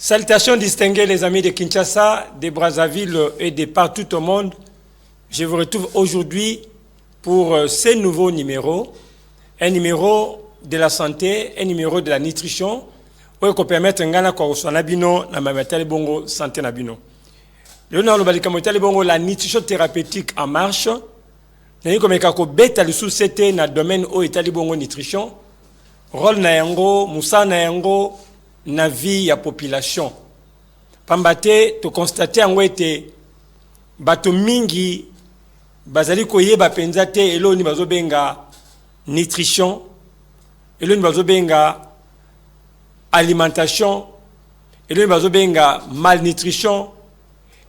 Salutations distinguées les amis de Kinshasa, de Brazzaville et de partout au monde. Je vous retrouve aujourd'hui pour ce nouveau numéro. Un numéro de la santé, un numéro de la nutrition. Où qu'on permettre ngana kwa usana bino na mamatali bongo santé na bino. Le nom le kamotali bongo la nutrition thérapeutique en marche. Nani komeka ko beta le sous-cité na domaine o etali bongo nutrition. Rôle na yango, musa na yango na vie ya population. Pambate to constater yango ete bato mingi bazali koyeba penza te elo ni bazobenga nutrition, elo ni bazobenga alimentation, elo ni bazobenga malnutrition,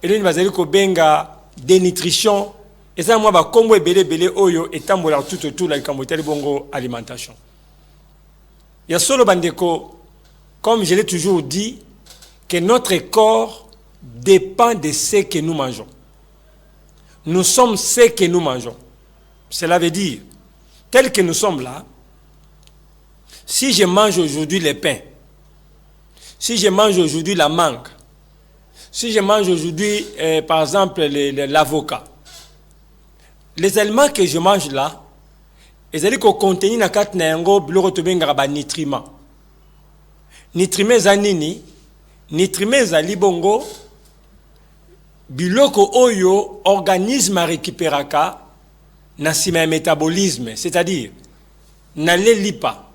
elo ni bazali kobenga dénutrition. Et ça moi ba kombo ebele oyo etambola tout la kamotali bongo alimentation. Ya solo bandeko, comme je l'ai toujours dit, que notre corps dépend de ce que nous mangeons. Nous sommes ce que nous mangeons. Cela veut dire, tel que nous sommes là, si je mange aujourd'hui le pain, si je mange aujourd'hui la mangue, si je mange aujourd'hui, par exemple, l'avocat, les aliments que je mange là, ils allaient contenir na kat na yango biloko to benga ba nutriments. Nutriments za nini? Nutriments za libongo biloko oyo organisme récupéraka na sima ya métabolisme, c'est-à-dire na le lipa.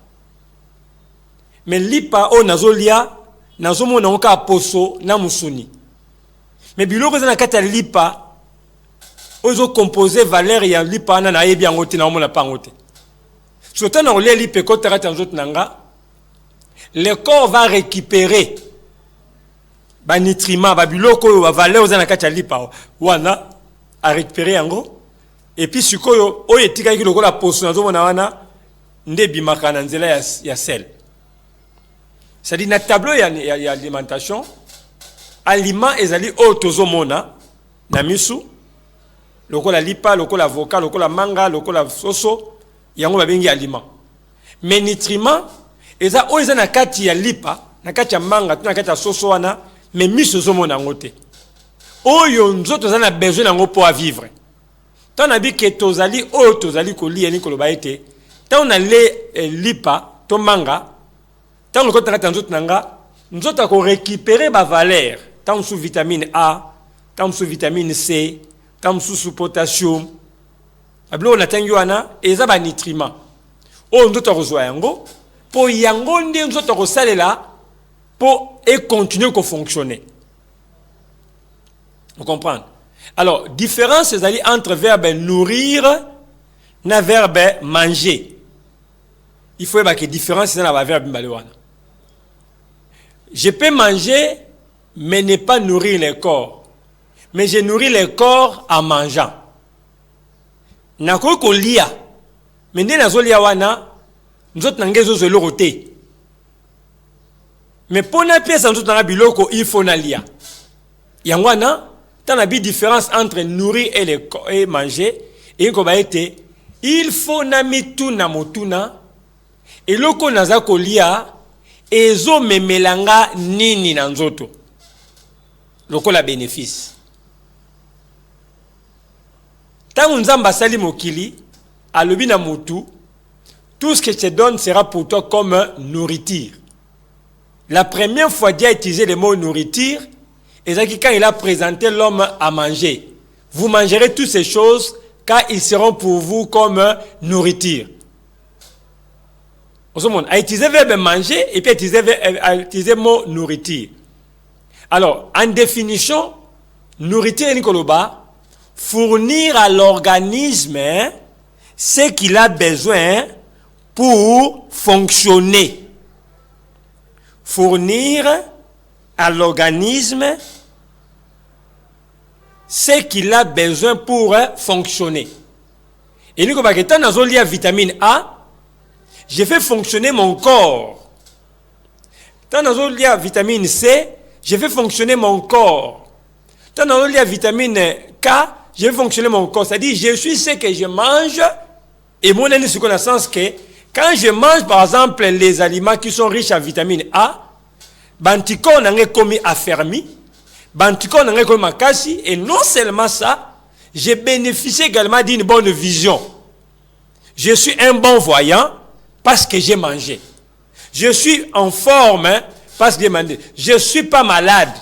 Mais lipa o nazolia nazomona onka poso na musuni. Mais biloko za na kat ya lipa ozo composer valeur ya lipa na yebi yango te na omona pangote. Surtout dans les lipekote nanga, le corps va récupérer ba nutriments, ba biloko ba valeur za na kati ya lipa wana a récupérer yango et puis sikoyo oyo etika ki lokola poso nazo mona wana nde bimaka na nzela ya sel. C'est-à-dire na tableau ya alimentation, aliment ezali oyo tozomona na misu lokola lipa, lokola avocat, lokola manga, lokola soso yango babengi aliment. Mais nutriments eza oyo eza na kati ya lipa, na kati ya manga, na kati ya soso wana, mais miso zomona yango te. Oyo nzoto za na besoin yango po a vivre. Tant na bi ke tozali oyo tozali kolia ni koloba ete, tant na le lipa to manga, tant le kota kati nzoto nanga, nzoto ko récupérer ba valeur, tant sous vitamine A, tant sous vitamine C, tant sous potassium. Ablo na tangi wana eza ba nutriments. O nzoto kozwa yango po yango ndi nzoto kosalela po et continuer à fonctionner. Vous comprenez? Alors, différence entre verbe nourrir et verbe manger. Il faut que différence dans le verbe mbalewana. Je peux manger mais ne pas nourrir le corps. Mais je nourris le corps en mangeant. Nako ko lia. Mais ne nazo lia wana nzot nangezo zelo roté. Mais pour na pièce nzot na biloko il faut na lia. Yangwana tant na bi différence entre nourrir et manger et ko ba été il faut na mitu na motuna et loko naza ko lia ezo memelanga nini na nzoto. Loko la bénéfice. Tant nzamba sali mokili alobi na mutu, tout ce que je te donne sera pour toi comme nourriture. La première fois Dieu a utilisé le mot nourriture, et c'est quand il a présenté l'homme à manger. Vous mangerez toutes ces choses car ils seront pour vous comme nourriture. On a utilisé le verbe manger et puis a utilisé le mot nourriture. Alors, en définition, nourriture Nikoloba, fournir à l'organisme ce qu'il a besoin pour fonctionner. Fournir à l'organisme ce qu'il a besoin pour fonctionner. Et nous, comme étant dans la vitamine A, je fais fonctionner mon corps. Dans la vitamine C, je fais fonctionner mon corps. Dans la vitamine K, je fais fonctionner mon corps. C'est-à-dire, je suis ce que je mange. Et mon année, c'est qu'on a sens que quand je mange, par exemple, les aliments qui sont riches en vitamine A, Bantikor n'a commis affermi, Bantikor n'a commis makasi, et non seulement ça, j'ai bénéficié également d'une bonne vision. Je suis un bon voyant parce que j'ai mangé. Je suis en forme parce que j'ai mangé. Je ne suis pas malade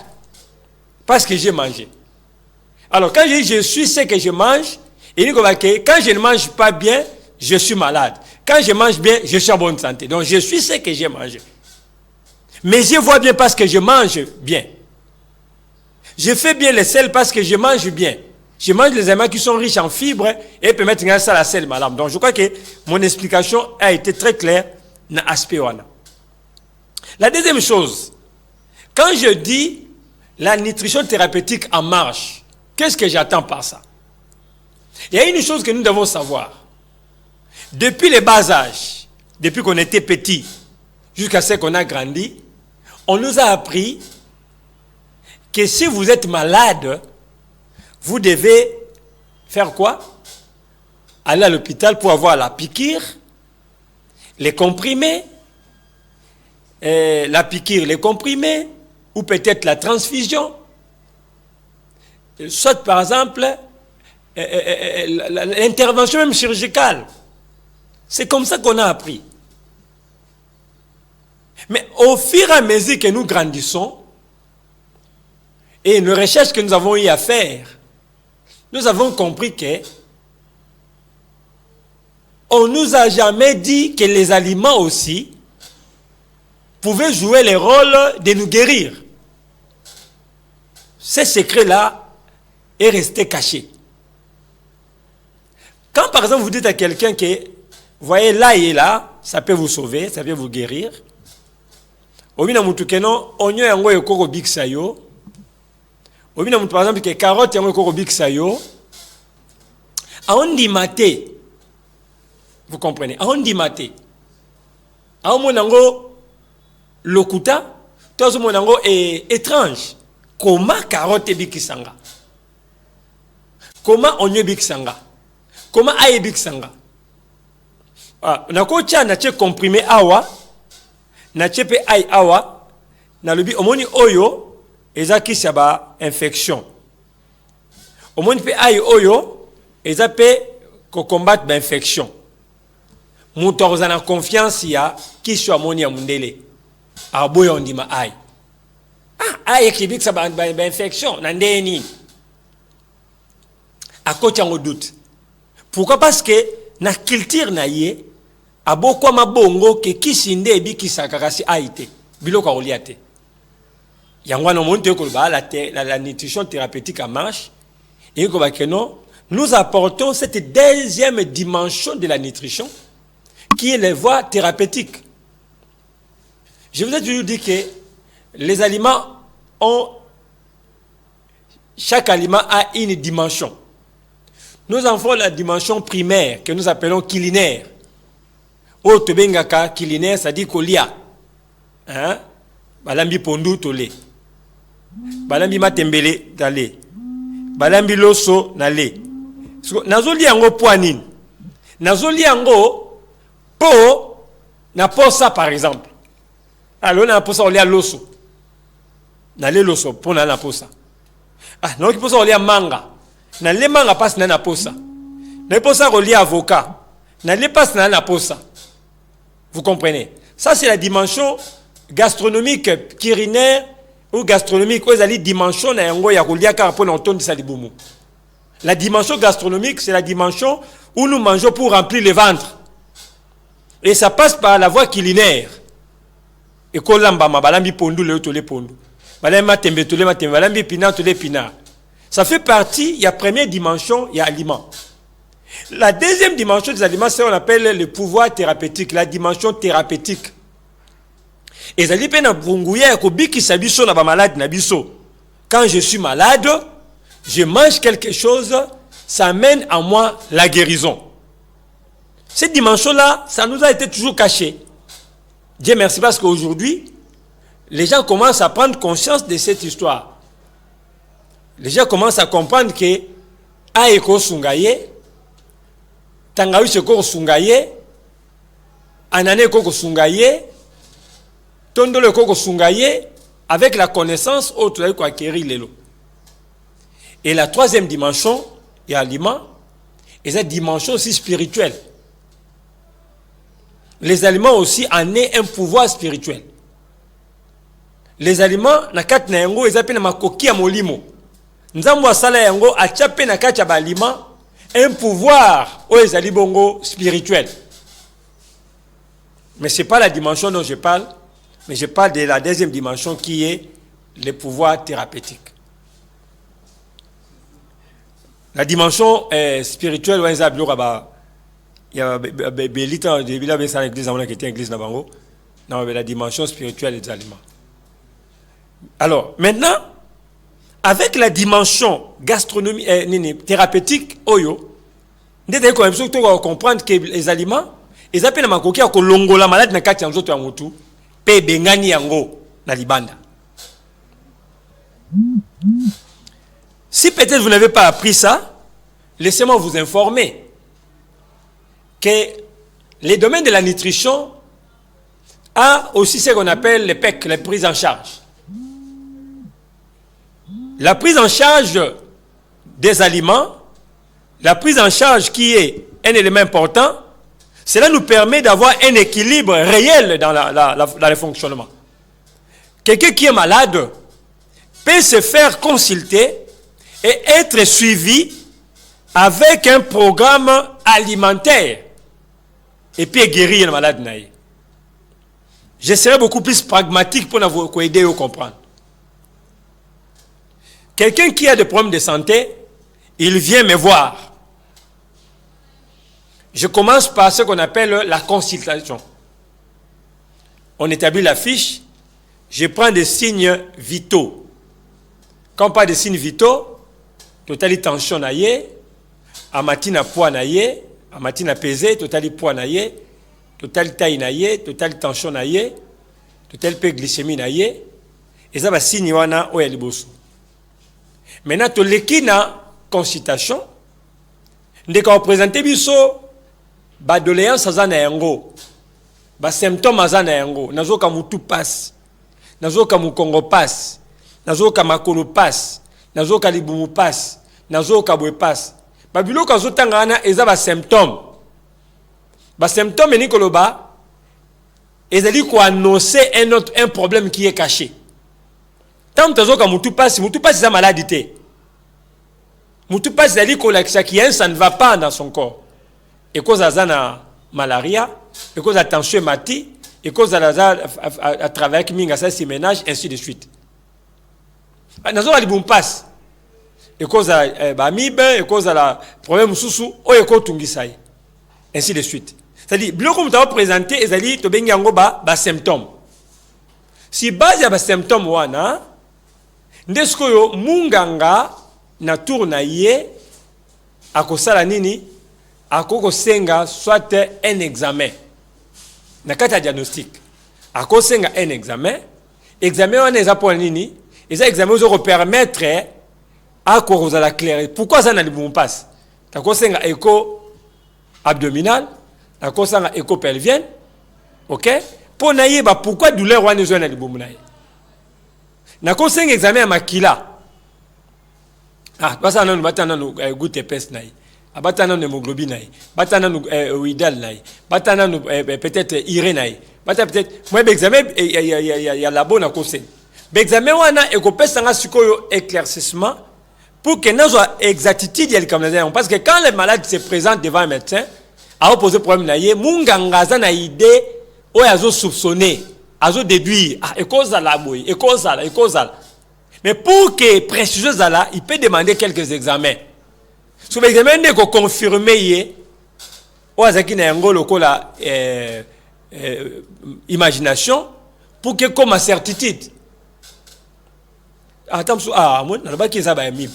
parce que j'ai mangé. Alors quand je dis je suis ce que je mange, il dit que quand je ne mange pas bien, je suis malade. Quand je mange bien, je suis en bonne santé. Donc je suis ce que j'ai mangé. Mais je vois bien parce que je mange bien. Je fais bien les sels parce que je mange bien. Je mange les aliments qui sont riches en fibres et permettent de ça la sel malade. Donc je crois que mon explication a été très claire dans l'aspect. La deuxième chose, quand je dis la nutrition thérapeutique en marche, qu'est-ce que j'attends par ça? Il y a une chose que nous devons savoir. Depuis le bas âge, depuis qu'on était petit, jusqu'à ce qu'on a grandi, on nous a appris que si vous êtes malade, vous devez faire quoi? Aller à l'hôpital pour avoir la piqûre, les comprimés, la piqûre, les comprimés, ou peut-être la transfusion. Soit par exemple, l'intervention même chirurgicale. C'est comme ça qu'on a appris. Mais au fur et à mesure que nous grandissons, et une recherche que nous avons eu à faire, nous avons compris que on nous a jamais dit que les aliments aussi pouvaient jouer le rôle de nous guérir. Ce secret-là est resté caché. Quand par exemple vous dites à quelqu'un que, vous voyez là et là, ça peut vous sauver, ça peut vous guérir. Omina mutukeno onyo yango ekoko bikisa yo. Omina mutu par exemple que carotte yango ekoko bikisa yo. Aondi maté. Vous comprenez? Aondi maté. Aomonango lokuta, tozo monango est étrange. Comment carotte bikisanga? Comment onyo bikisanga? Comment aye bikisanga? Ah, nako tia na che comprimé awa, na che pe aye awa, na lobi omoni oyo ezaki saba infection. Omoni pe aye oyo ezape ko combattre ba infection. Mutorza na confiance ya kisho amoni ya mundele. Aboyo ondima aye. Ah, aye kibik saba ba infection na ndeni. A kocha ngo doute. Pourquoi? Parce que na culture na ye aboko mabongo ke kisinde ebikisaka kasi aite biloko oliate. Yango na monte ko la nutrition thérapeutique en marche et ko ba que non, nous apportons cette deuxième dimension de la nutrition qui est les voies thérapeutiques. Je vous ai toujours dit que les aliments ont, chaque aliment a une dimension. Nous avons la dimension primaire que nous appelons culinaire. Otobengaka culinaire, ça dit kolia. Hein? Balambi pondu tole. Balambi matembele dale. Balambi loso nale. Nazoli yango poanine. Nazoli yango po na posa par exemple. Alors na posa olia loso. Nale loso po na posa. Ah, non ki posa olia manga. Na le manga passe na posa. Na posa relié avocat. Na le passe na posa. Vous comprenez? Ça c'est la dimension gastronomique, culinaire ou gastronomique. Vous allez dimension na yango ya relié car pour l'entendre ça libumu. La dimension gastronomique, c'est la dimension où nous mangeons pour remplir le ventre. Et ça passe par la voie culinaire. Et kolamba balambi pondu le tole pondu. Balambi matembe tole matembe, balambi pina tole pina. Ça fait partie, il y a première dimension, il y a aliment. La deuxième dimension des aliments, c'est ce qu'on appelle le pouvoir thérapeutique, la dimension thérapeutique. Et ça dit, quand je suis malade, je mange quelque chose, ça amène à moi la guérison. Cette dimension-là, ça nous a été toujours caché. Dieu merci parce qu'aujourd'hui, les gens commencent à prendre conscience de cette histoire. Les gens commencent à comprendre que aeko sungaye, tangawiche koko sungaye, anane koko sungaye, tondole koko sungaye, avec la connaissance autre acquérir l'élo. Et la troisième dimension, il y a l'aliment, et cette dimension aussi spirituelle. Les aliments aussi en est un pouvoir spirituel. Les aliments, na kati na yango, ils appellent ma coquille à molimo. Nzambo asala yango, a tchapé na kati ya aliment, un pouvoir, les alibongo spirituel. Mais ce n'est pas la dimension dont je parle, mais je parle de la deuxième dimension qui est le pouvoir thérapeutique. La dimension spirituelle, il y a la dimension spirituelle des aliments. Alors, maintenant, avec la dimension gastronomique, thérapeutique, oyo, nous devons comprendre que les aliments, ils appellent ma coquille à kolongo la malade na kati yanzo to yangotu, pe bengani yango na libanda. Si peut-être vous n'avez pas appris ça, laissez-moi vous informer que les domaines de la nutrition a aussi ce qu'on appelle les PEC, les prises en charge. La prise en charge des aliments, la prise en charge qui est un élément important, cela nous permet d'avoir un équilibre réel dans le fonctionnement. Quelqu'un qui est malade peut se faire consulter et être suivi avec un programme alimentaire et puis guérir le malade. Je serai beaucoup plus pragmatique pour vous aider à comprendre. Quelqu'un qui a des problèmes de santé, il vient me voir. Je commence par ce qu'on appelle la consultation. On établit la fiche, je prends des signes vitaux. Quand on parle de signes vitaux, totali tension naie, amatina poids naie, amatina pesé, totali poids naie, totali taille naie, totali tension naie, totali pe glycémie naie, et ça va signer wana oya liboso. Maintenant, tu l'équipe na consultation, dès qu'on présente biso, ba doléance azana yango, ba symptômes azana yango, nazo ka mutu passe, nazo ka mukongo passe, nazo ka makolo passe, nazo ka libumu passe, nazo ka bwe passe. Ba biloko azotanga na eza ba symptômes. Ba symptômes ni koloba, ezali ko annoncer un problème qui est caché. Tant que tu as mutu passe c'est maladie. Mutu passe c'est que ça ne va pas dans son corps. Et cause à malaria, et cause à tension mati, et cause à travailler avec minga ça ménage ainsi de suite. Nazo ali bum passe. Et cause à bamibe, et cause à la problème susu, o e ko tungisai. Ainsi de suite. C'est-à-dire bloc comme tu as présenté ezali to bengi yango ba symptômes. Si base ya ba symptômes wana ndesko yo munganga na tour na ye akosala nini akoko senga soit un examen na kata diagnostic akosenga un examen wana eza pour nini eza examen ozo permettre akoza la claire pourquoi ça na libumu passe takosenga écho abdominal takosenga écho pelvienne OK pour na yeba pourquoi douleur wana zo na libumu na ye na conseil examen à makila basa nanu batana no goutte pes nai batana no hémoglobine nai batana no widal nai batana no peut-être iré nai bata peut-être moi examen ya labo na conseil examen wana e ko pesa nga sikoyo éclaircissement pour que nazo exactitude ya likamna parce que quand le malade se présente devant un médecin a poser problème na ye munganga za na idée o yazo soupçonner azo déduire et cause à la boy et cause à mais pour que précieux à là il peut demander quelques examens sur l'examen ne ko confirmer yé o azaki na yango lokola imagination pour que comme certitude attention moi na ba ki za ba mip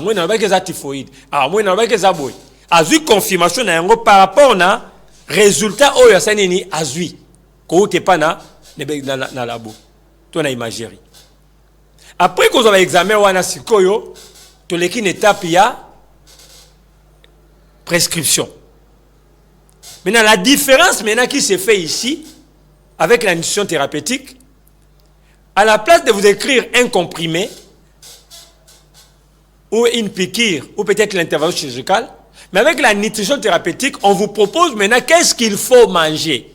moi na ba ki za typhoïde moi na ba ki za boy azui confirmation na yango par rapport na résultat o ya sanini azui ko te pana na labo to na imagerie après qu'on a examen wana sikoyo to l'équipe étape ya prescription. Maintenant la différence maintenant qui se fait ici avec la nutrition thérapeutique À la place de vous écrire un comprimé, ou une piqûre, ou peut-être l'intervention chirurgicale, mais avec la nutrition thérapeutique, on vous propose maintenant qu'est-ce qu'il faut manger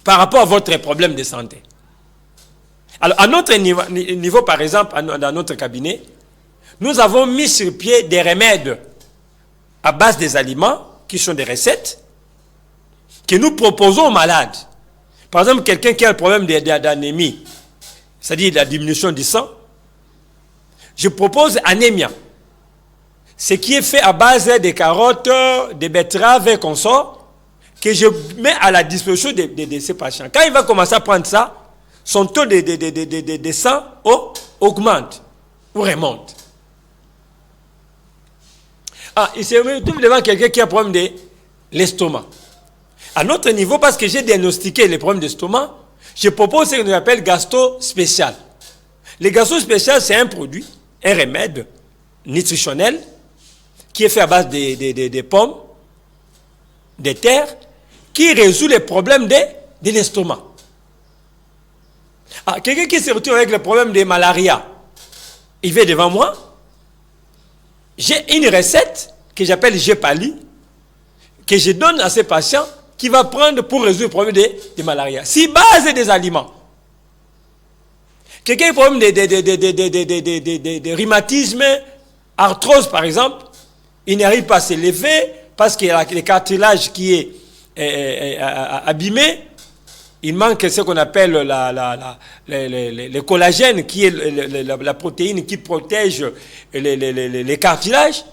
par rapport à votre problème de santé. Alors, à notre niveau par exemple, dans notre cabinet, nous avons mis sur pied des remèdes à base des aliments, qui sont des recettes, que nous proposons aux malades. Par exemple, quelqu'un qui a le problème d'anémie, c'est-à-dire la diminution du sang, je propose anémia. Ce qui est fait à base des carottes, des betteraves et consorts, que je mets à la disposition de ces patients. Quand il va commencer à prendre ça, son taux de sang augmente ou remonte. Il se retrouve devant quelqu'un qui a un problème de l'estomac. À notre niveau, parce que j'ai diagnostiqué les problèmes d'estomac, je propose ce qu'on appelle gastro spécial. Le gastro spécial, c'est un produit, un remède nutritionnel qui est fait à base des pommes, des terres, qui résout les problèmes de l'estomac. Quelqu'un qui se retrouve avec le problème de malaria, il vient devant moi, j'ai une recette que j'appelle Gepali, que je donne à ces patients qui va prendre pour résoudre le problème de malaria. Si base des aliments. Quelqu'un qui a un problème de rhumatisme, arthrose par exemple, il n'arrive pas à se lever parce qu'il y a le cartilage qui est abîmé. Il manque ce qu'on appelle le collagène, qui est la protéine qui protège les cartilages.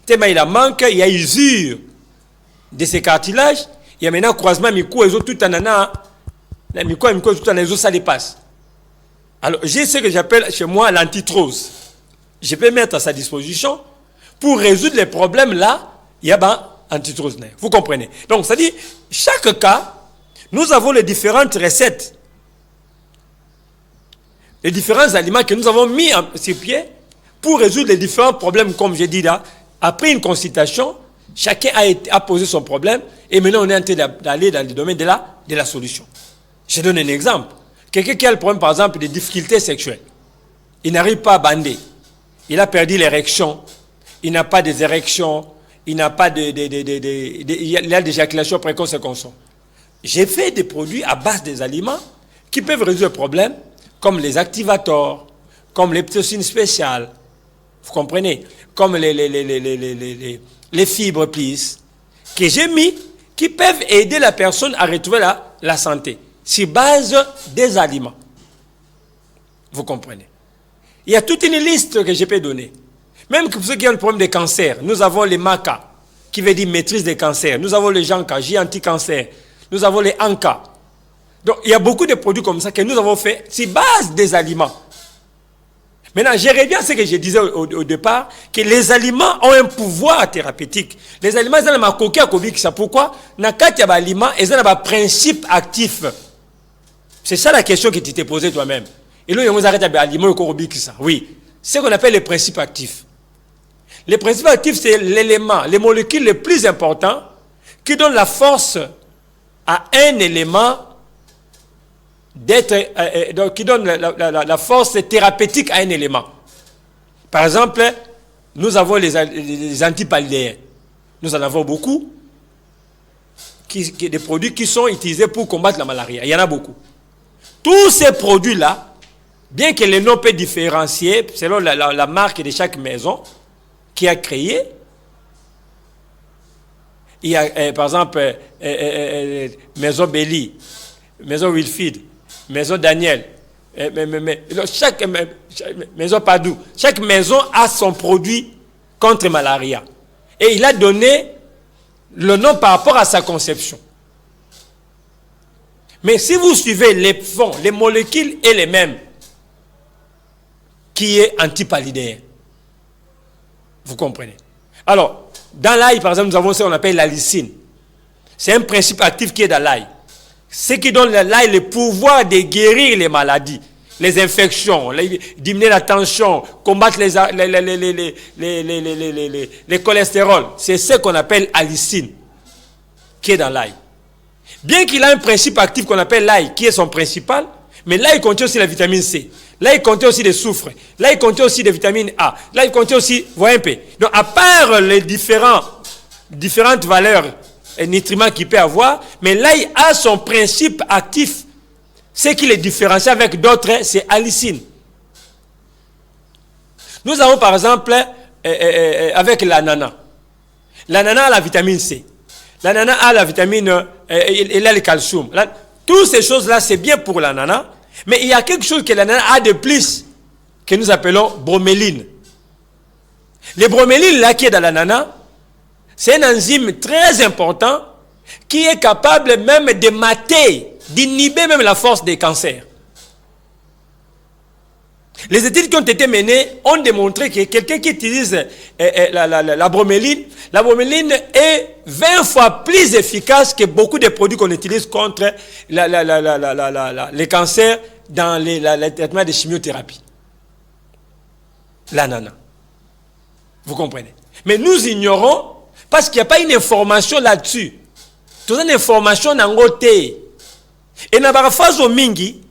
Tellement il en manque, il y a usure de ces cartilages. Il y a maintenant croisement micro et tout en ana. La micro tout en ça dépasse. Alors j'ai ce que j'appelle chez moi l'antitrose. Je peux mettre à sa disposition pour résoudre les problèmes là. Il y a antitrose. Vous comprenez? Donc ça dit chaque cas. Nous avons les différentes recettes, les différents aliments que nous avons mis sur pied pour résoudre les différents problèmes, comme j'ai dit là. Après une consultation, chacun a posé son problème et maintenant on est en train d'aller dans le domaine de la solution. Je donne un exemple. Quelqu'un qui a le problème, par exemple, de difficultés sexuelles. Il n'arrive pas à bander. Il a perdu l'érection. Il n'a pas des érections. Il n'a pas il a des éjaculations précoces et consorts. J'ai fait des produits à base des aliments qui peuvent résoudre le problème, comme les activators, comme les ptyocines spéciales, vous comprenez, comme les fibres plis, que j'ai mis, qui peuvent aider la personne à retrouver la santé, sur base des aliments. Vous comprenez. Il y a toute une liste que je peux donner. Même pour ceux qui ont le problème de cancer, nous avons les MACA, qui veut dire maîtrise des cancers. Nous avons les JANCA, J anti-cancer. Nous avons les ANCA. Donc, il y a beaucoup de produits comme ça que nous avons fait sur base des aliments. Maintenant, je reviens à ce que je disais au départ, que les aliments ont un pouvoir thérapeutique. Les aliments, ils ont un coquille à cobique. C'est pourquoi, dans quatre aliments, ils ont un principe actif. C'est ça la question que tu t'es posée toi-même. Et là, on arrête avec aliments et cobique ça. Oui. C'est ce qu'on appelle les principes actifs. Les principes actifs, c'est l'élément, les molécules les plus importants qui donnent la force à un élément qui donne la force thérapeutique à un élément. Par exemple, nous avons les antipalidéens. Nous en avons beaucoup, des produits qui sont utilisés pour combattre la malaria. Il y en a beaucoup. Tous ces produits-là, bien que les noms peuvent différencier selon la marque de chaque maison qui a créé, il y a par exemple Maison Belly, Maison Wilfrid, Maison Daniel, chaque Maison Padou, chaque maison a son produit contre malaria. Et il a donné le nom par rapport à sa conception. Mais si vous suivez les fonds, les molécules est les mêmes, qui est antipalidéen. Vous comprenez? Alors, dans l'ail, par exemple, nous avons ce qu'on appelle la lysine. C'est un principe actif qui est dans l'ail. Ce qui donne à l'ail le pouvoir de guérir les maladies, les infections, diminuer la tension, combattre les cholestérols. C'est ce qu'on appelle allicine, qui est dans l'ail. Bien qu'il a un principe actif qu'on appelle l'ail, qui est son principal, Mais là, il contient aussi la vitamine C. Là, il contient aussi des soufres. Là, il contient aussi des vitamines A. Là, il contient aussi, voyez un peu. Donc, à part les différentes valeurs et nutriments qu'il peut avoir, mais là, il a son principe actif. Ce qui les différencie avec d'autres, c'est allicine. Nous avons par exemple, avec l'ananas. L'ananas a la vitamine C. L'ananas a la vitamine, il a le calcium. Là, toutes ces choses-là, c'est bien pour l'ananas. Mais il y a quelque chose que l'ananas a de plus, que nous appelons broméline. Le broméline, là, qui est dans l'ananas, c'est un enzyme très important qui est capable même de mater, d'inhiber même la force des cancers. Les études qui ont été menées ont démontré que quelqu'un qui utilise la broméline est 20 fois plus efficace que beaucoup de produits qu'on utilise contre les cancers dans les traitements de chimiothérapie. L'ananas. Vous comprenez? Mais nous ignorons parce qu'il n'y a pas une information là-dessus. Toute une information n'a pas été. Et dans la phase au mingi,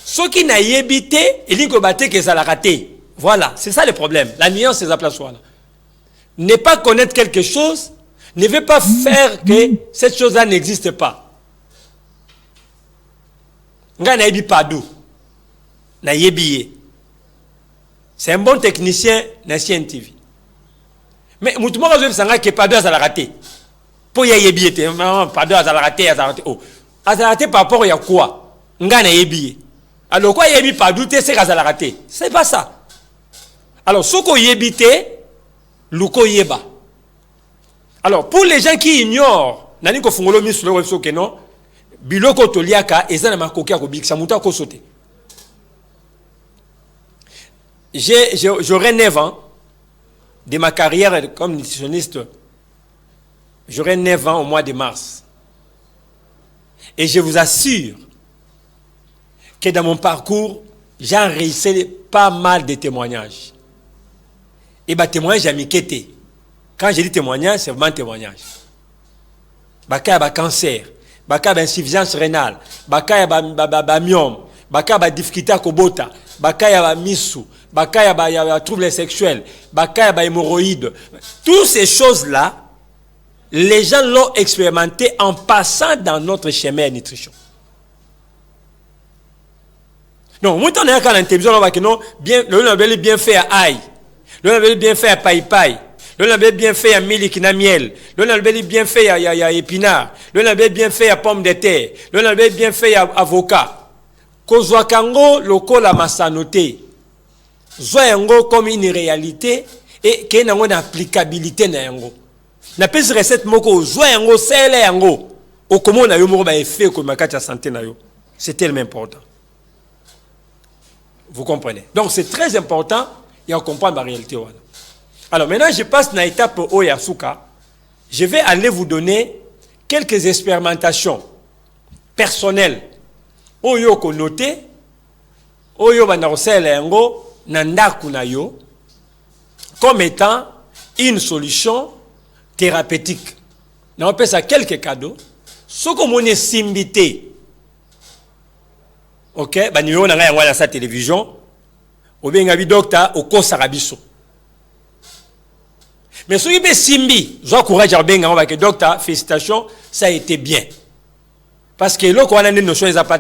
ceux qui n'ont pas évité, ils disent que ça l'a raté. Voilà, c'est ça le problème. La nuance, c'est ça place là. Ne pas connaître quelque chose ne veut pas faire que cette chose-là n'existe pas. C'est un bon technicien dans CNTV. Mais tout le monde sait que Pado ça l'a raté. Pour y aller billet, Pado ça l'a raté, ça l'a raté. Oh, ça l'a raté par rapport à quoi? Ngana yebi. Alors quoi yebi Pado c'est ça l'a raté. C'est pas ça. Alors ce qu'on yebite, luko yeba. Alors pour les gens qui ignorent, nani ko fungolo mi sur le website que non, biloko toliaka ezana makokia ko bikisa muta ko sauter. J'aurai 9 ans de ma carrière comme nutritionniste. J'aurai 9 ans au mois de mars. Et je vous assure que dans mon parcours, j'ai enregistré pas mal de témoignages. Et bah témoignage j'ai mis qu'était. Quand je dis témoignage, c'est vraiment témoignage. Baka ba cancer, baka ba insuffisance rénale, baka ba myome, baka ba difficulté à kobota, baka ba misu, baka ba troubles sexuels, baka ba hémorroïdes. Toutes ces choses-là, les gens l'ont expérimenté en passant dans notre chemin de nutrition. Donc, moi, on est quand la télévision, on va que non, bien, le avait bien fait à ail, le avait bien fait à paille, le avait bien fait à milikina miel, le avait bien fait à épinard, le avait bien fait à pomme de terre, le avait bien fait à avocat. Kozwakango loko la masanoté, zoyango comme une réalité et qu'il y a une applicabilité na yango. Na pesi recette moko zoyango sele yango, o comment na yo moko ba effet ko makati santé na yo. C'est tellement important. Vous comprenez? Donc c'est très important et on comprend la réalité. Alors maintenant je passe à l'étape Oyasuka. Je vais aller vous donner quelques expérimentations personnelles. Oyo ko noté, oyo banarosele yango nandaku na yo comme étant une solution thérapeutique. On appelle ça quelques cadeaux. Ce que mon simbité. Ok, bah nous on a sa télévision. Ou bien un docteur au Kosarabiso. Mais ce qui est simbi, j'ai courage à bien que docteur, félicitations, ça a été bien. Parce que là, on a des notions, ils pas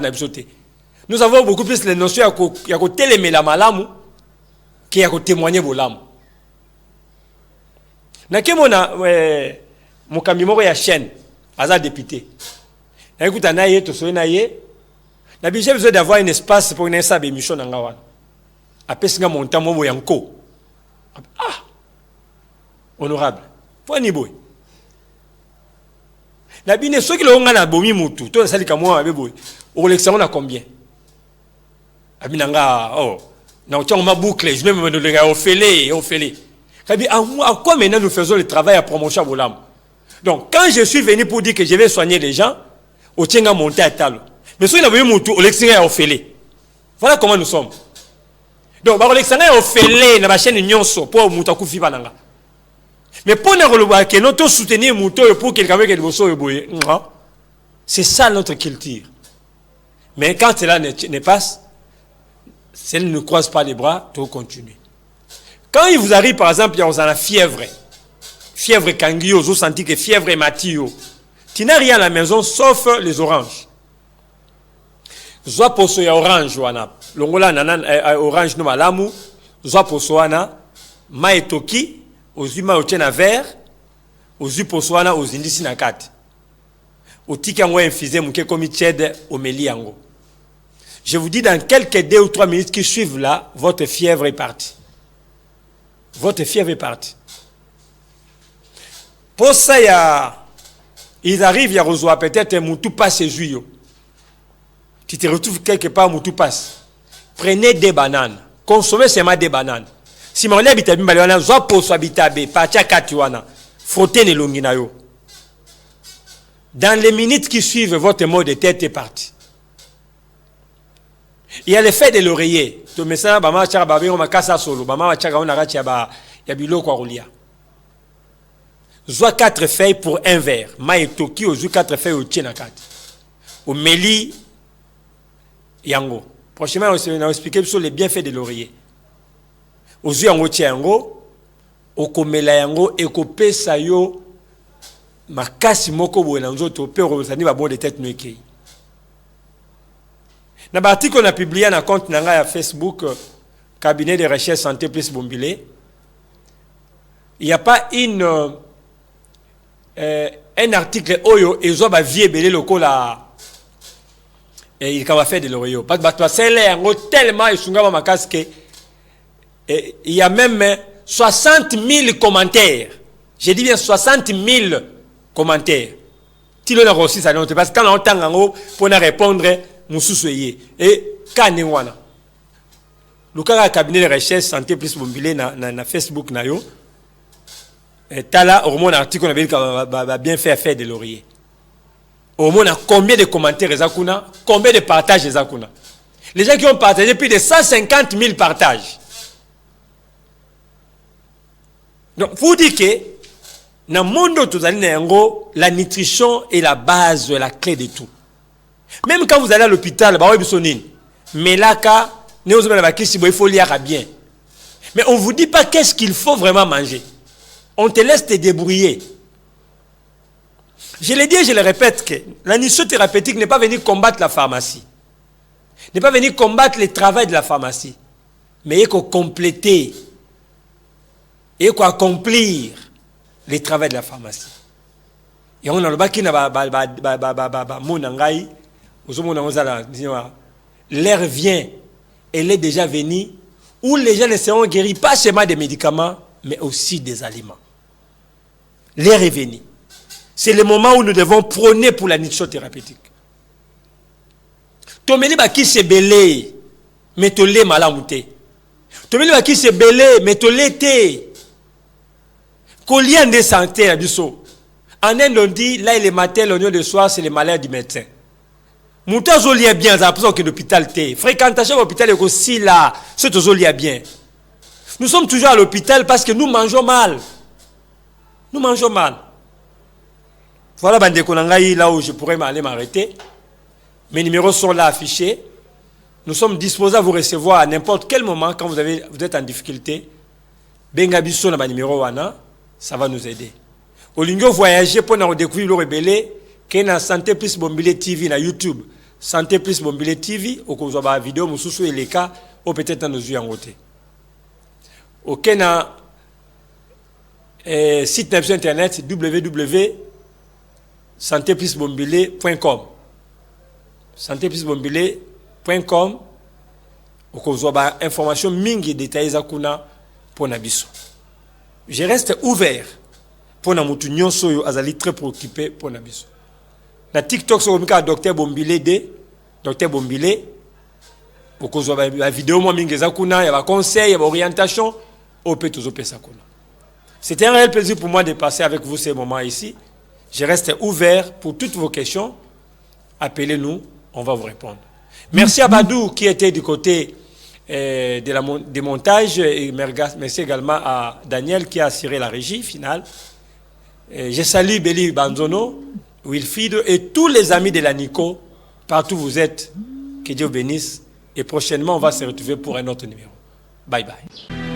nous avons beaucoup plus les notions à côté les la malamu qui à témoigner vos lames. Nake mona mon kamimoro ya chaîne, aza député. Écoute, anaye to so naye. Na j'ai besoin d'avoir un espace pour une salle émission dans Gawan. Après singa montant mo yanko. Ah. Honorable. Pour ni boy. Na bine ceux qui l'ont na bomi mutu, to sali kamwa abe boy. Au lection na combien? Abinanga oh. Na on ma boucle, je même me donner au fêlé. Kabi à quoi maintenant nous faisons le travail à promotion Bolam. Donc quand je suis venu pour dire que je vais soigner les gens, au tienga monter à talo. Mais si on a vu mutu au lection au fêlé. Voilà comment nous sommes. Donc ba lection au fêlé na ba chaîne nyonso pour mutaku fi bananga. Mais pour que nous soutenir mutu pour quelqu'un avec le bosso boye. C'est ça notre culture. Mais quand cela ne passe, cela ne croise pas les bras, tout continue. Quand il vous arrive, par exemple, il y a la fièvre kangio, vous sentez que fièvre matio, tu n'as rien à la maison sauf les oranges. Soit pour ce orange, l'ongola nanan orange no malamu, soit pour soana, maetoki, aux humains au tien à verre, aux yeux pour soana, aux indices nakati. Au tikango infusé, mouké komi tiède, au meliango. Je vous dis, dans quelques 2 ou 3 minutes qui suivent là, votre fièvre est partie. Votre fièvre est partie. Pour ça, ils arrivent, il y a reçoit peut-être un moutou passe chez juillet. Tu te retrouves quelque part, moutou passe. Prenez des bananes. Consommez seulement des bananes. Si mon habite à Bimbalana, soit pour s'habiter, pacha katuana, frottez les longinayo. Dans les minutes qui suivent, votre mot de tête est parti. Il y a l'effet de l'oreiller. Tu me sens, bama chara babi on makasa solo, bama chara on arachi ya bilo kwa roulia. Soit 4 feuilles pour un verre. Maï toki aux 4 feuilles au tienakat. Au meli yango. Prochainement, on va expliquer sur les bienfaits de l'oreiller. Aux yeux yango tiango, au komela yango, et ko pesa yo makasi moko boye na nzoto pe rozani ba bon de tête noekei. Na article qu'on a publié na compte nanga ya Facebook cabinet de recherche santé plus Bombilé. Il n'y a pas un article oyo ezo ba vie belé loko la et il va faire de l'oreille. Parce que c'est là tellement isunga makasi que il y a même 60 000 commentaires. J'ai dit bien 60 000 commentaires. Tu l'as reçu ça non parce que quand on entend pour répondre mususuye et kanengwana. Le cas cabinet de recherche santé plus Bombilé na Facebook na yo. Tala hormone article on avait bien fait de l'oreiller. Hormone a combien de commentaires ezakuna, combien de partages ezakuna. Les gens qui ont partagé plus de 150 000 partages. Donc vous dites que dans le monde la nutrition est la base, la clé de tout. Même quand vous allez à l'hôpital, mais là il faut lire bien. Mais on ne vous dit pas qu'est-ce qu'il faut vraiment manger. On te laisse te débrouiller. Je l'ai dit et je le répète que la nutrition thérapeutique n'est pas venue combattre la pharmacie. N'est pas venue combattre le travail de la pharmacie. Mais il faut compléter. Il faut accomplir le travail de la pharmacie. Et on a le baki na monangai. L'air vient. Elle est déjà venue. Où les gens ne seront guéris pas seulement des médicaments, mais aussi des aliments. L'air est venu. C'est le moment où nous devons prôner pour la nutrition thérapeutique. Tomeli baki se belé, mais to le malamute. Tomeli baki se belé, mais to le té. Collier de santé à biso. En Inde, on dit, là, le matin, l'oignon de soir, c'est le malheur du médecin. Mouta zolia bien, ça a l'impression que l'hôpital té. Fréquentation à l'hôpital est aussi là, c'est tout zolia bien. Nous sommes toujours à l'hôpital parce que nous mangeons mal. Nous mangeons mal. Voilà bande konangai là où je pourrais aller m'arrêter. Mes numéros sont là affichés. Nous sommes disposés à vous recevoir à n'importe quel moment quand vous êtes en difficulté. Benga biso na ba numéro wana, ça va nous aider. Olingo voyager pour nous découvrir le rebelle que na Santé plus Bombilé TV na YouTube. Santé plus Bombilé TV au cause ba vidéo mususu eleka ou peut-être dans nos yeux en côté. Ok na site internet www.santéplusbombilé.com santéplusbombilé.com au cause ba information mingi détaillées zakuna pour nabiso. Je reste ouvert pour na mutu nyonso yo azali très préoccupé pour nabiso. Na TikTok so komika Dr Bombilé D Dr Bombilé au cause ba vidéo mo mingi zakuna ya ba conseil ya ba orientation au peut toujours pesa kuna. C'était un réel plaisir pour moi de passer avec vous ces moments ici. Je reste ouvert pour toutes vos questions. Appelez-nous, on va vous répondre. Merci à Badou qui était du côté des montages et merci également à Daniel qui a assuré la régie finale. Je salue Béli Banzono, Wilfried et tous les amis de la Nico, partout où vous êtes. Que Dieu bénisse. Et prochainement, on va se retrouver pour un autre numéro. Bye bye.